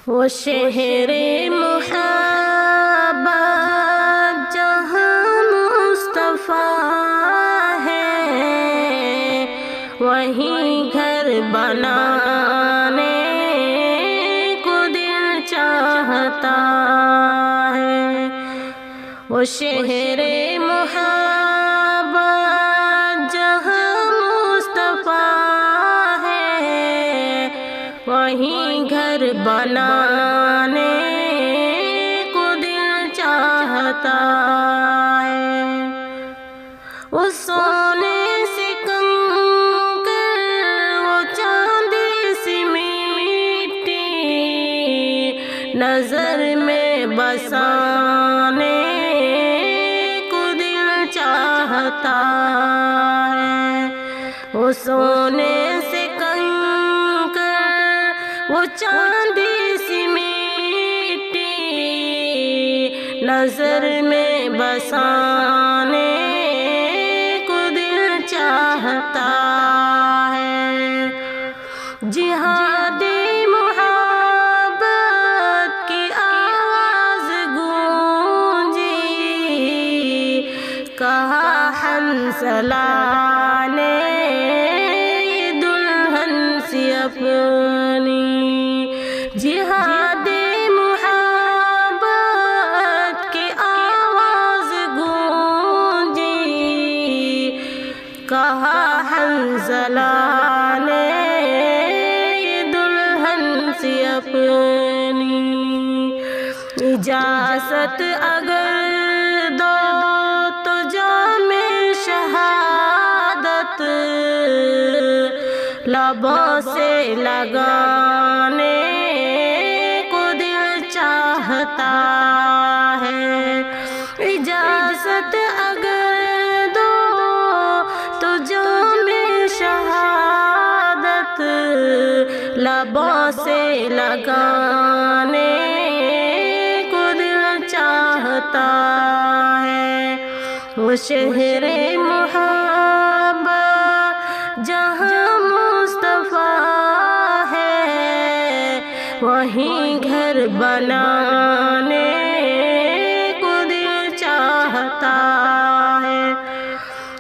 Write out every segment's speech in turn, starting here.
وہ شہر محبت جہاں مصطفیٰ ہے، وہیں گھر بنانے کو دل چاہتا ہے۔ وہ شہر محبت جہاں مصطفیٰ ہے، وہیں گھر بنانے کو دل چاہتا ہے۔ وہ سونے سے کنکر، وہ چاندی سی مٹی، نظر میں بسانے کو دل چاہتا ہے۔ وہ سونے سے کنکر، وہ چاندی سی مٹی، نظر میں بسانے کو دل چاہتا ہے۔ جہاد محبت کی آواز گونجی، کہا حنظلہ نے دلہن سی اپنی۔ جہاد محبت کی آواز گونجی، کہا حنظلہ نے دلہن سی اپنی۔ اجازت اگر دو تو جام شہادت لبوں سے لگانے کو دل چاہتا ہے۔ اجازت اگر دو تو جام شہادت لبوں سے لگانے کو دل چاہتا ہے۔ وہ شہر محبت جہاں مصطفیٰ ہے، وہیں گھر بنانے کو دل چاہتا ہے۔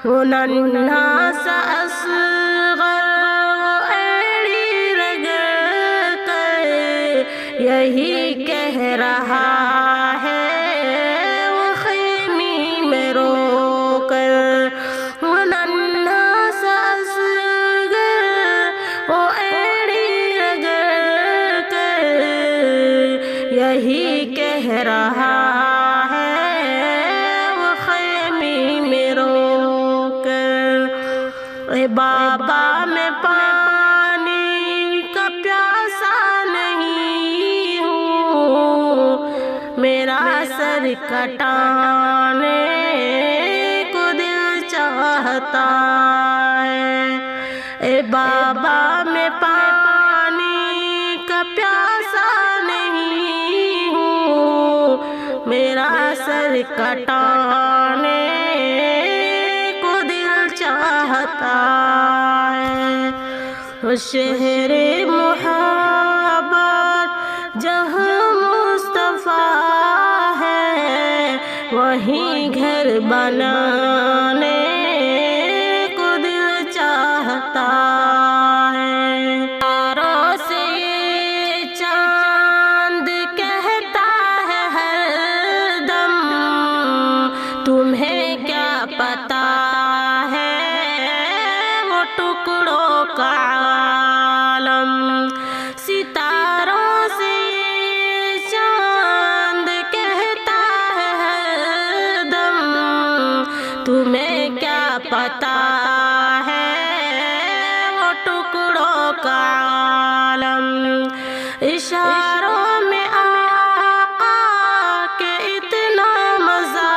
وہ ننھا سا اصغر، وہ ایڑی رگڑ کر یہی کہہ رہا ہے، وہ خیمے میں رو کر۔ وہ ننھا سا اصغر، وہ ایڑی رگڑ کر یہی کہہ رہا ہے، وہ خیمے میں رو کر۔ اے بابا میں پانی کا پیاسا نہیں ہوں، میرا سر کٹانے کو دل چاہتا ہے۔ اے بابا میں پانی کا پیاسا نہیں ہوں، میرا سر کٹانے کو دل چاہتا ہے۔ وہ شہر محبت جہاں مصطفیٰ ہے، وہیں گھر بنانے کو دل چاہتا ہے۔ تاروں سے یہ چاند کہتا ہے ہر دم، تمہیں کیا پتا ہے وہ ٹکڑوں کا عالم۔ ستاروں سے یہ چاند کہتا ہے ہر دم، تمہیں کیا پتا ہے وہ ٹکڑوں کا عالم۔ اشاروں میں آقا کے اتنا مزہ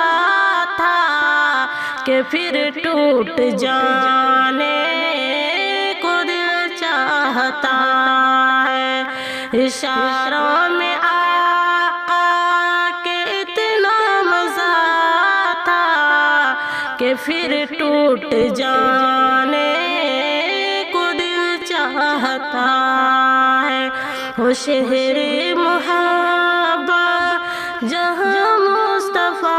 تھا کہ پھر ٹوٹ جانے کو دل چاہتا ہے۔ اشاروں میں آقا کے اتنا مزہ تھا کہ پھر ٹوٹ جانے کو دل چاہتا ہے۔ وہ شہر محبت جہاں مصطفیٰ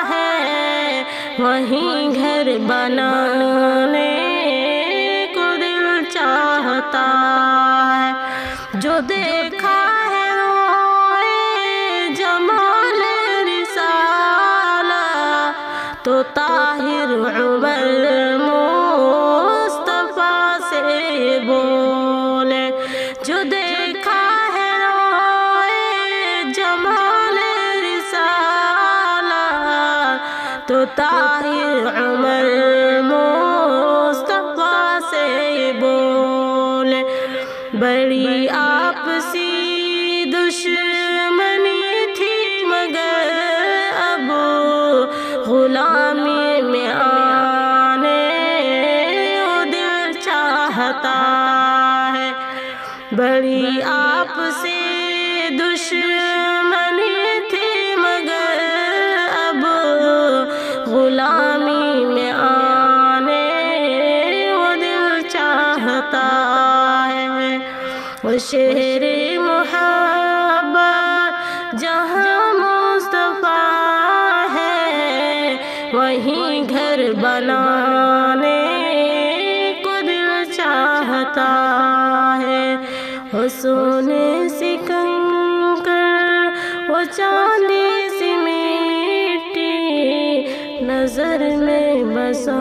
ہے وہیں گھر بنانے کو دل چاہتا ہے جو دیکھا ہے روئے جمال رسالہ تو طاہر عمر مصطفیٰ سے بولے جو دیکھا ہے روئے جمال رسالہ تو طاہر عمر مصطفیٰ سے بولے بڑی آپسی دشمنی تھی مگر اب غلامی میں آنے وہ دل چاہتا ہے بڑی آپسی دشمنی تھی مگر اب غلامی میں آنے وہ دل چاہتا ہے وہ شہر محبت جہاں مصطفیٰ ہے وہیں گھر بنانے کو دل چاہتا ہے وہ سونے سے کنکر وہ چاندی سی مٹی نظر میں بسا